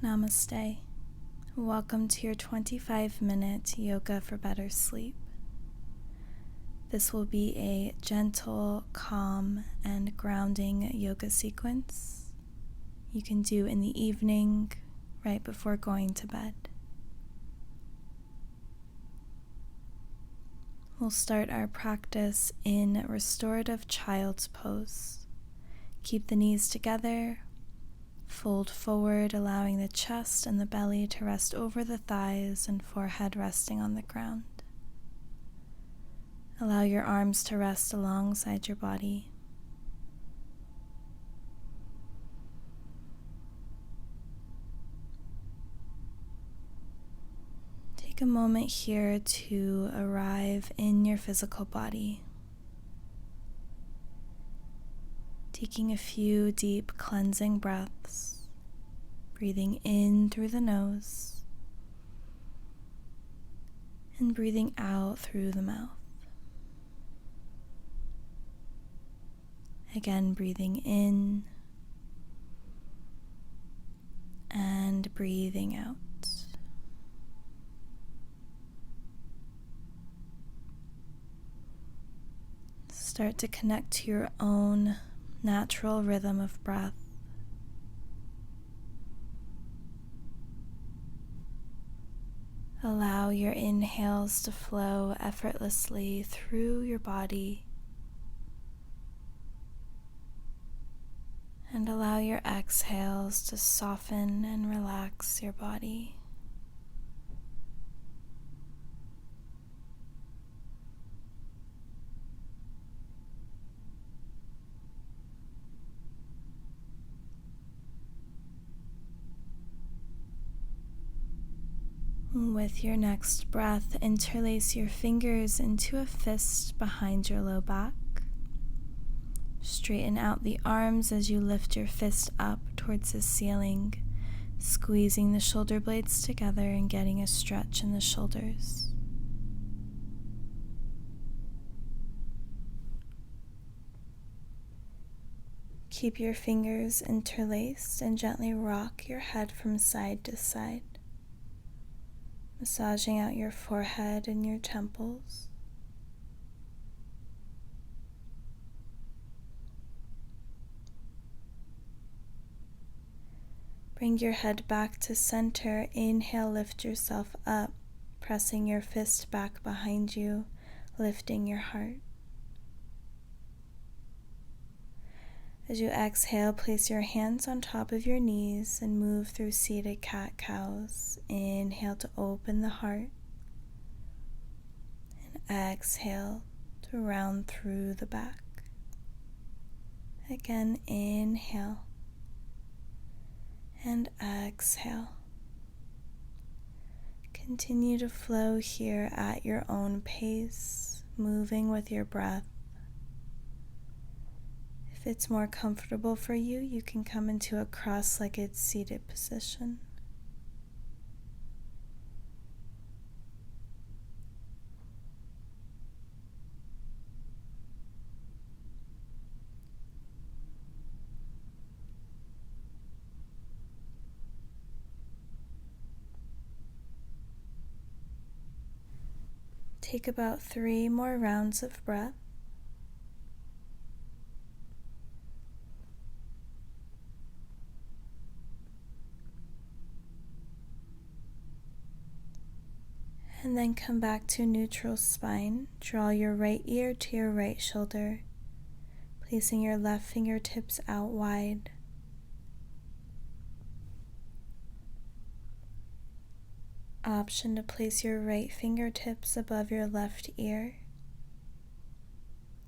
Namaste. Welcome to your 25-minute yoga for better sleep. This will be a gentle, calm, and grounding yoga sequence you can do in the evening right before going to bed. We'll start our practice in restorative child's pose. Keep the knees together. Fold forward, allowing the chest and the belly to rest over the thighs and forehead resting on the ground. Allow your arms to rest alongside your body. Take a moment here to arrive in your physical body. Taking a few deep cleansing breaths, breathing in through the nose and breathing out through the mouth. Again, breathing in and breathing out. Start to connect to your own natural rhythm of breath. Allow your inhales to flow effortlessly through your body, and allow your exhales to soften and relax your body. With your next breath, interlace your fingers into a fist behind your low back. Straighten out the arms as you lift your fist up towards the ceiling, squeezing the shoulder blades together and getting a stretch in the shoulders. Keep your fingers interlaced and gently rock your head from side to side, massaging out your forehead and your temples. Bring your head back to center. Inhale, lift yourself up, pressing your fist back behind you, lifting your heart. As you exhale, place your hands on top of your knees and move through seated cat-cows. Inhale to open the heart, and exhale to round through the back. Again, inhale and exhale. Continue to flow here at your own pace, moving with your breath. If it's more comfortable for you, you can come into a cross-legged seated position. Take about 3 more rounds of breath. And then come back to neutral spine. Draw your right ear to your right shoulder, placing your left fingertips out wide. Option to place your right fingertips above your left ear,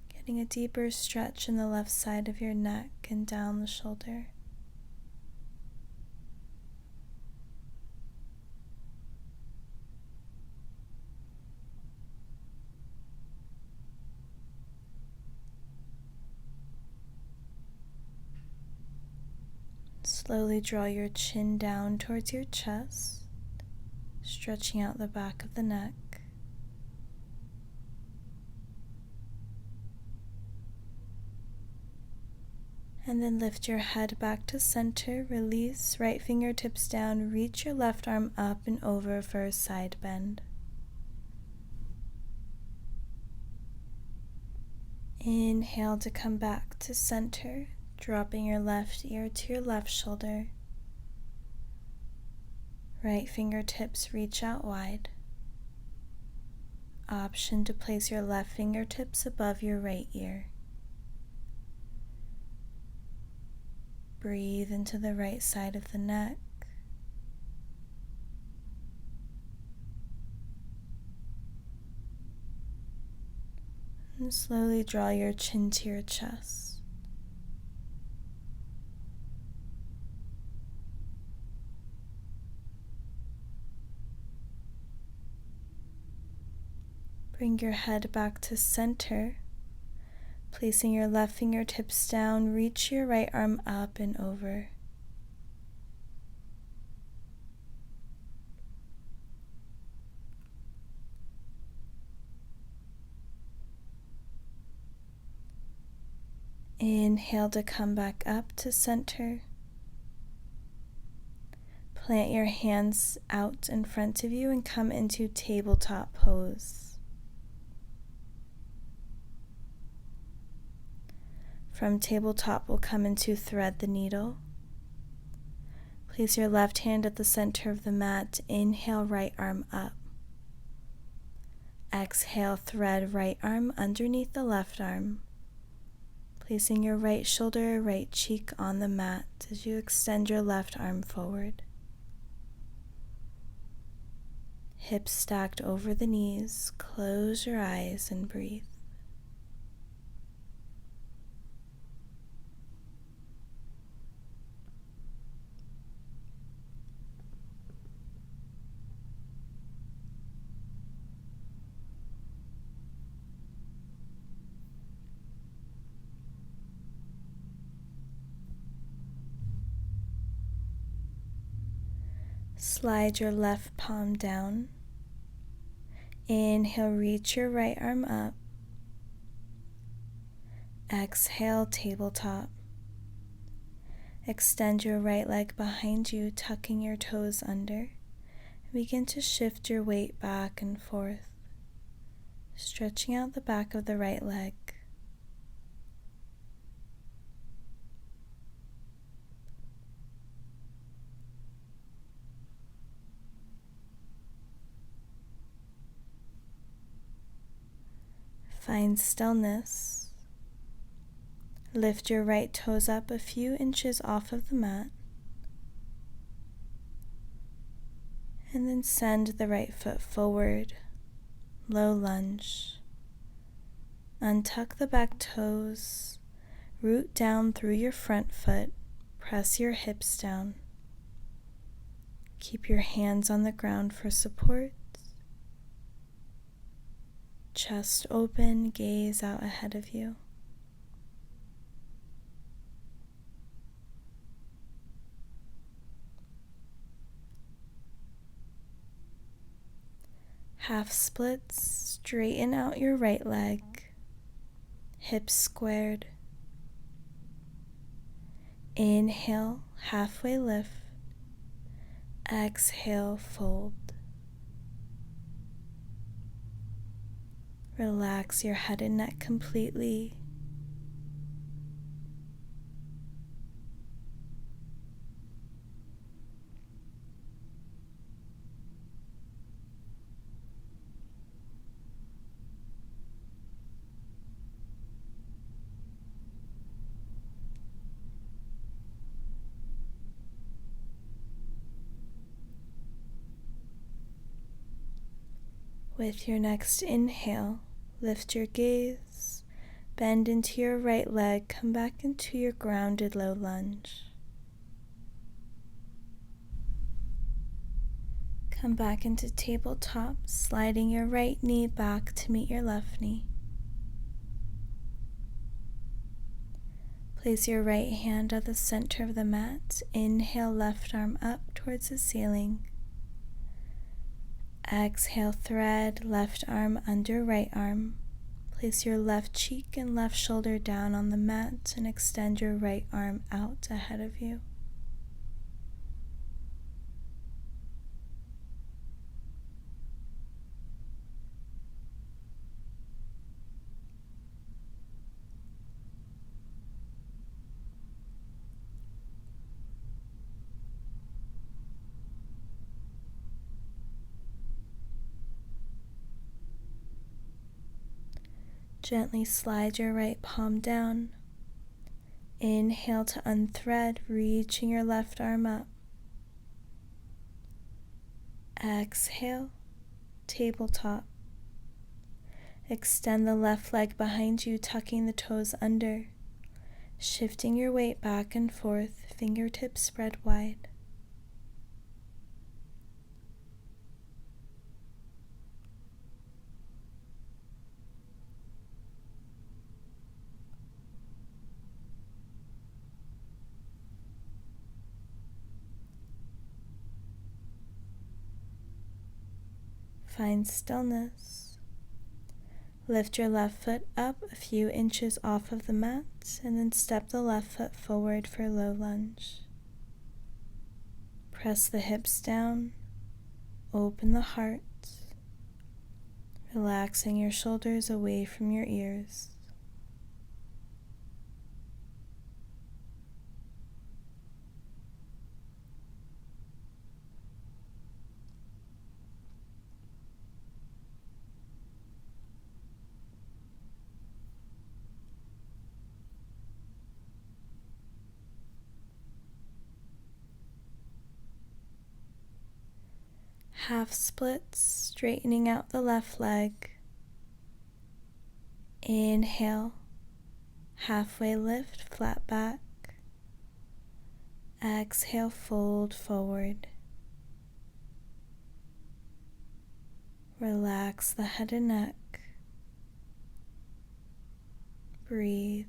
getting a deeper stretch in the left side of your neck and down the shoulder. Slowly draw your chin down towards your chest, stretching out the back of the neck. And then lift your head back to center, release, right fingertips down, reach your left arm up and over for a side bend. Inhale to come back to center, dropping your left ear to your left shoulder. Right fingertips reach out wide. Option to place your left fingertips above your right ear. Breathe into the right side of the neck. And slowly draw your chin to your chest. Bring your head back to center. Placing your left fingertips down, reach your right arm up and over. Inhale to come back up to center. Plant your hands out in front of you and come into tabletop pose. From tabletop, we'll come into thread the needle. Place your left hand at the center of the mat. Inhale, right arm up. Exhale, thread right arm underneath the left arm. Placing your right shoulder, right cheek on the mat as you extend your left arm forward. Hips stacked over the knees. Close your eyes and breathe. Slide your left palm down. Inhale, reach your right arm up. Exhale, tabletop. Extend your right leg behind you, tucking your toes under. Begin to shift your weight back and forth, stretching out the back of the right leg. Find stillness. Lift your right toes up a few inches off of the mat. And then send the right foot forward. Low lunge. Untuck the back toes. Root down through your front foot. Press your hips down. Keep your hands on the ground for support. Chest open, gaze out ahead of you. Half splits, straighten out your right leg, hips squared. Inhale, halfway lift. Exhale, fold. Relax your head and neck completely. With your next inhale, lift your gaze, bend into your right leg, come back into your grounded low lunge. Come back into tabletop, sliding your right knee back to meet your left knee. Place your right hand at the center of the mat. Inhale, left arm up towards the ceiling. Exhale, thread left arm under right arm. Place your left cheek and left shoulder down on the mat and extend your right arm out ahead of you. Gently slide your right palm down. Inhale to unthread, reaching your left arm up. Exhale, tabletop. Extend the left leg behind you, tucking the toes under. Shifting your weight back and forth, fingertips spread wide. Find stillness. Lift your left foot up a few inches off of the mat and then step the left foot forward for low lunge. Press the hips down, open the heart, relaxing your shoulders away from your ears. Half splits, straightening out the left leg. Inhale, halfway lift, flat back. Exhale, fold forward. Relax the head and neck. Breathe.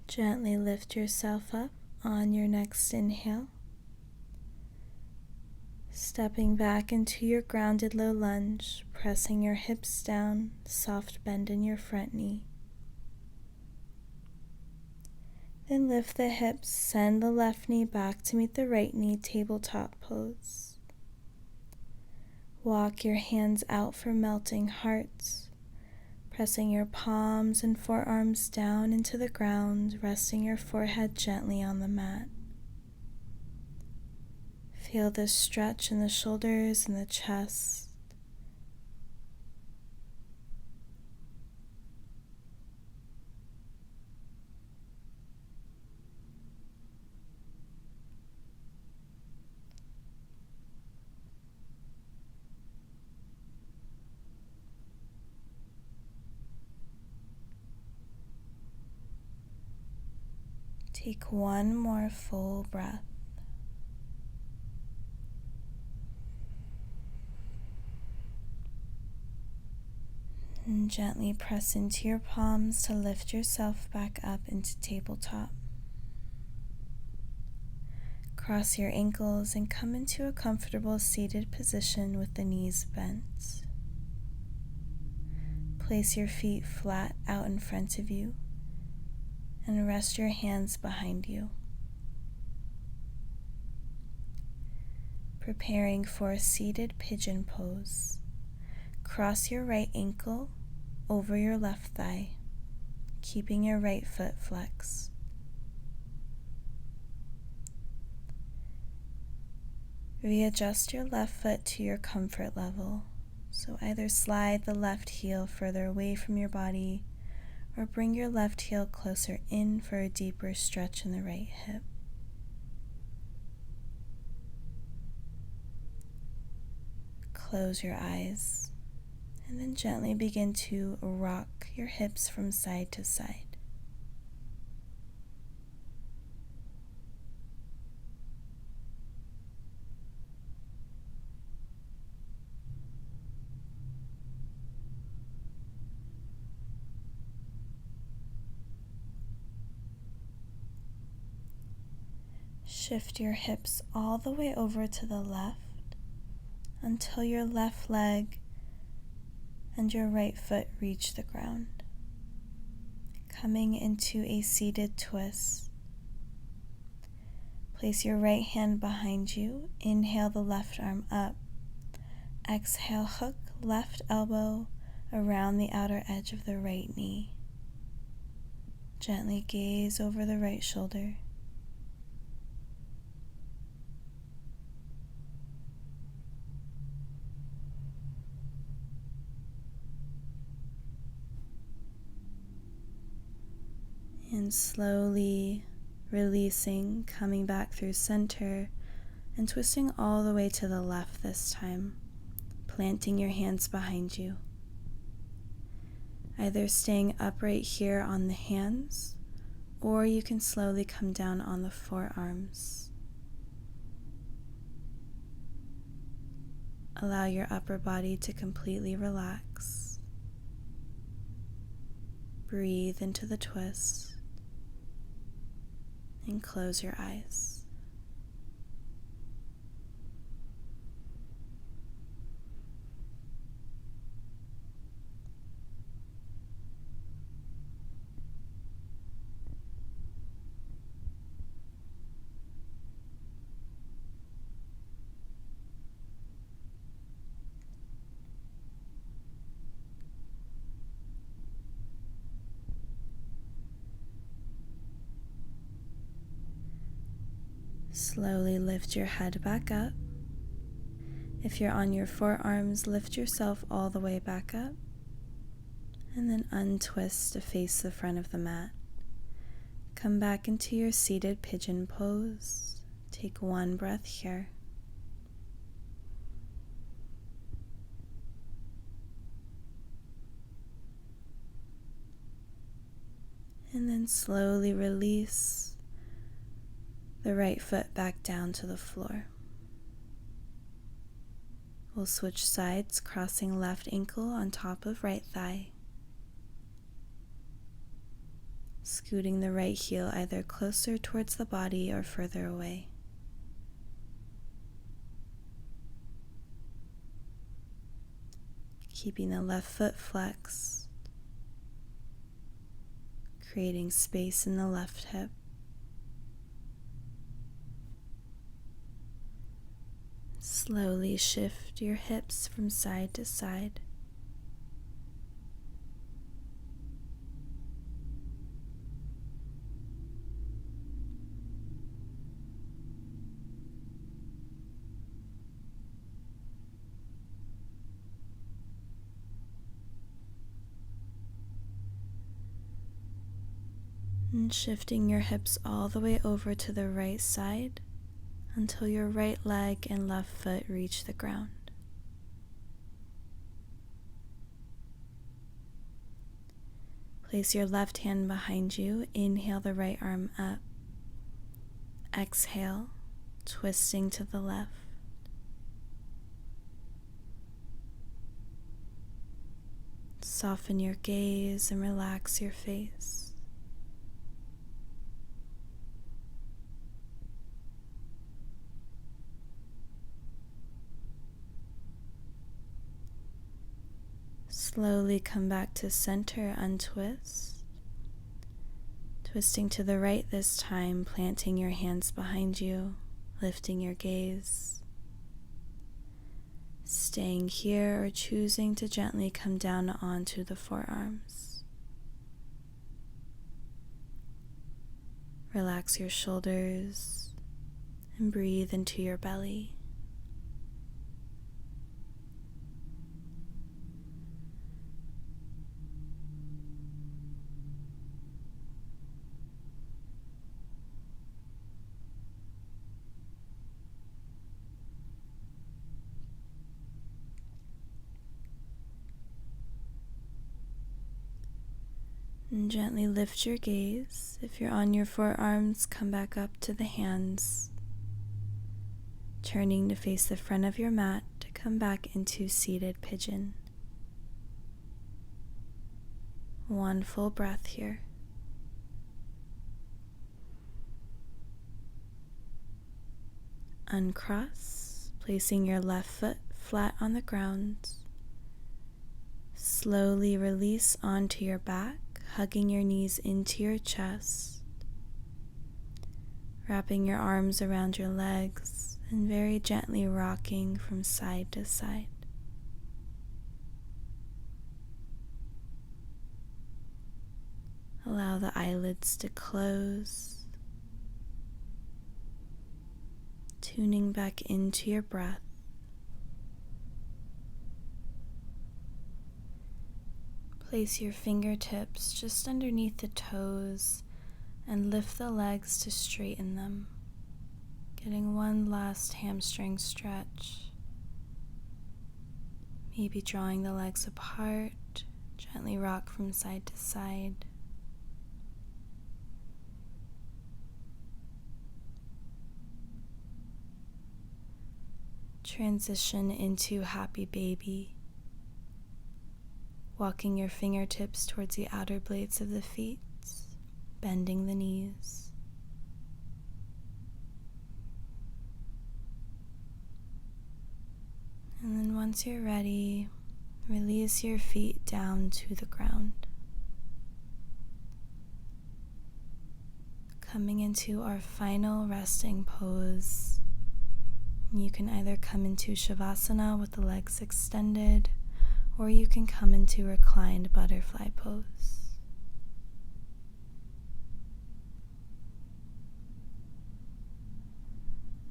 Gently lift yourself up on your next inhale. Stepping back into your grounded low lunge, pressing your hips down, soft bend in your front knee. Then lift the hips, send the left knee back to meet the right knee, tabletop pose. Walk your hands out for melting hearts. Pressing your palms and forearms down into the ground, resting your forehead gently on the mat. Feel this stretch in the shoulders and the chest. Take one more full breath. And gently press into your palms to lift yourself back up into tabletop. Cross your ankles and come into a comfortable seated position with the knees bent. Place your feet flat out in front of you and rest your hands behind you. Preparing for a seated pigeon pose. Cross your right ankle over your left thigh, keeping your right foot flexed. Readjust your left foot to your comfort level. So either slide the left heel further away from your body or bring your left heel closer in for a deeper stretch in the right hip. Close your eyes and then gently begin to rock your hips from side to side. Shift your hips all the way over to the left until your left leg and your right foot reach the ground. Coming into a seated twist. Place your right hand behind you. Inhale the left arm up. Exhale, hook left elbow around the outer edge of the right knee. Gently gaze over the right shoulder. And slowly releasing, coming back through center and twisting all the way to the left this time, planting your hands behind you. Either staying upright here on the hands, or you can slowly come down on the forearms. Allow your upper body to completely relax. Breathe into the twist. And close your eyes. Slowly lift your head back up. If you're on your forearms, lift yourself all the way back up, and then untwist to face the front of the mat. Come back into your seated pigeon pose. Take one breath here. And then slowly release the right foot back down to the floor. We'll switch sides, crossing left ankle on top of right thigh. Scooting the right heel either closer towards the body or further away. Keeping the left foot flexed, creating space in the left hip. Slowly shift your hips from side to side. And shifting your hips all the way over to the right side until your right leg and left foot reach the ground. Place your left hand behind you. Inhale the right arm up. Exhale, twisting to the left. Soften your gaze and relax your face. Slowly come back to center, untwist. Twisting to the right this time, planting your hands behind you, lifting your gaze. Staying here or choosing to gently come down onto the forearms. Relax your shoulders and breathe into your belly. And gently lift your gaze. If you're on your forearms, come back up to the hands, turning to face the front of your mat to come back into seated pigeon. One full breath here. Uncross, placing your left foot flat on the ground. Slowly release onto your back, hugging your knees into your chest. Wrapping your arms around your legs and very gently rocking from side to side. Allow the eyelids to close, tuning back into your breath. Place your fingertips just underneath the toes and lift the legs to straighten them, getting one last hamstring stretch. Maybe drawing the legs apart, gently rock from side to side. Transition into happy baby, walking your fingertips towards the outer blades of the feet, bending the knees. And then once you're ready, release your feet down to the ground. Coming into our final resting pose. You can either come into Shavasana with the legs extended, or you can come into reclined butterfly pose.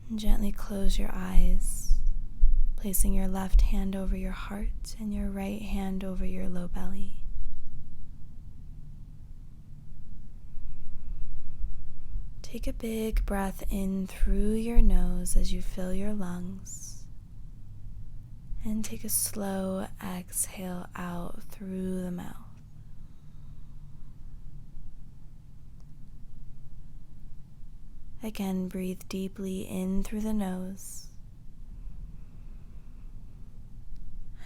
And gently close your eyes, placing your left hand over your heart and your right hand over your low belly. Take a big breath in through your nose as you fill your lungs, and take a slow exhale out through the mouth. Again, breathe deeply in through the nose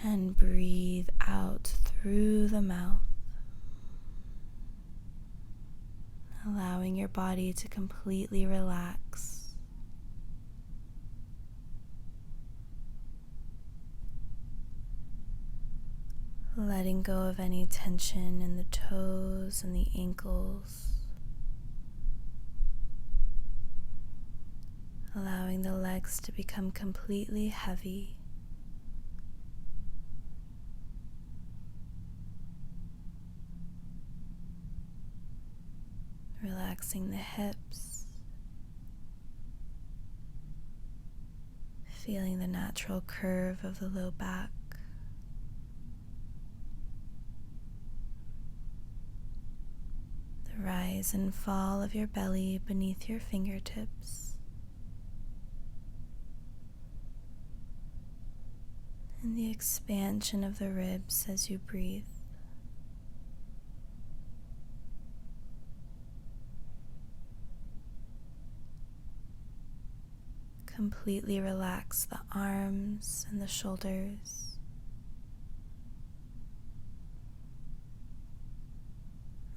and breathe out through the mouth, allowing your body to completely relax. Letting go of any tension in the toes and the ankles. Allowing the legs to become completely heavy. Relaxing the hips. Feeling the natural curve of the low back. The rise and fall of your belly beneath your fingertips. And the expansion of the ribs as you breathe. Completely relax the arms and the shoulders.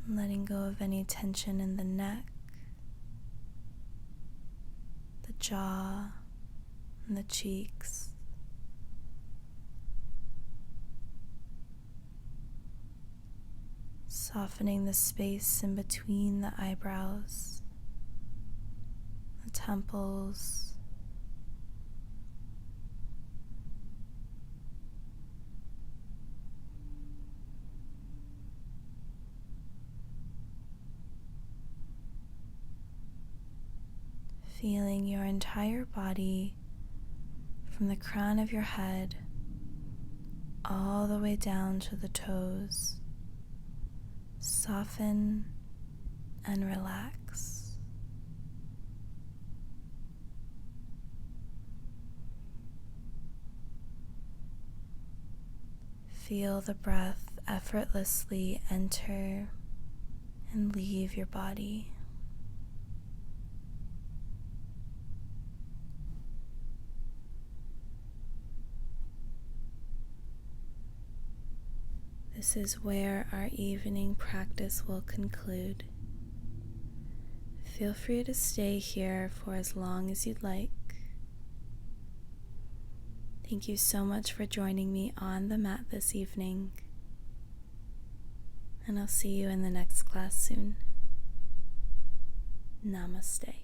Letting go of any tension in the neck, the jaw, and the cheeks. Softening the space in between the eyebrows, the temples, feeling your entire body from the crown of your head all the way down to the toes. Soften and relax. Feel the breath effortlessly enter and leave your body. This is where our evening practice will conclude. Feel free to stay here for as long as you'd like. Thank you so much for joining me on the mat this evening, and I'll see you in the next class soon. Namaste.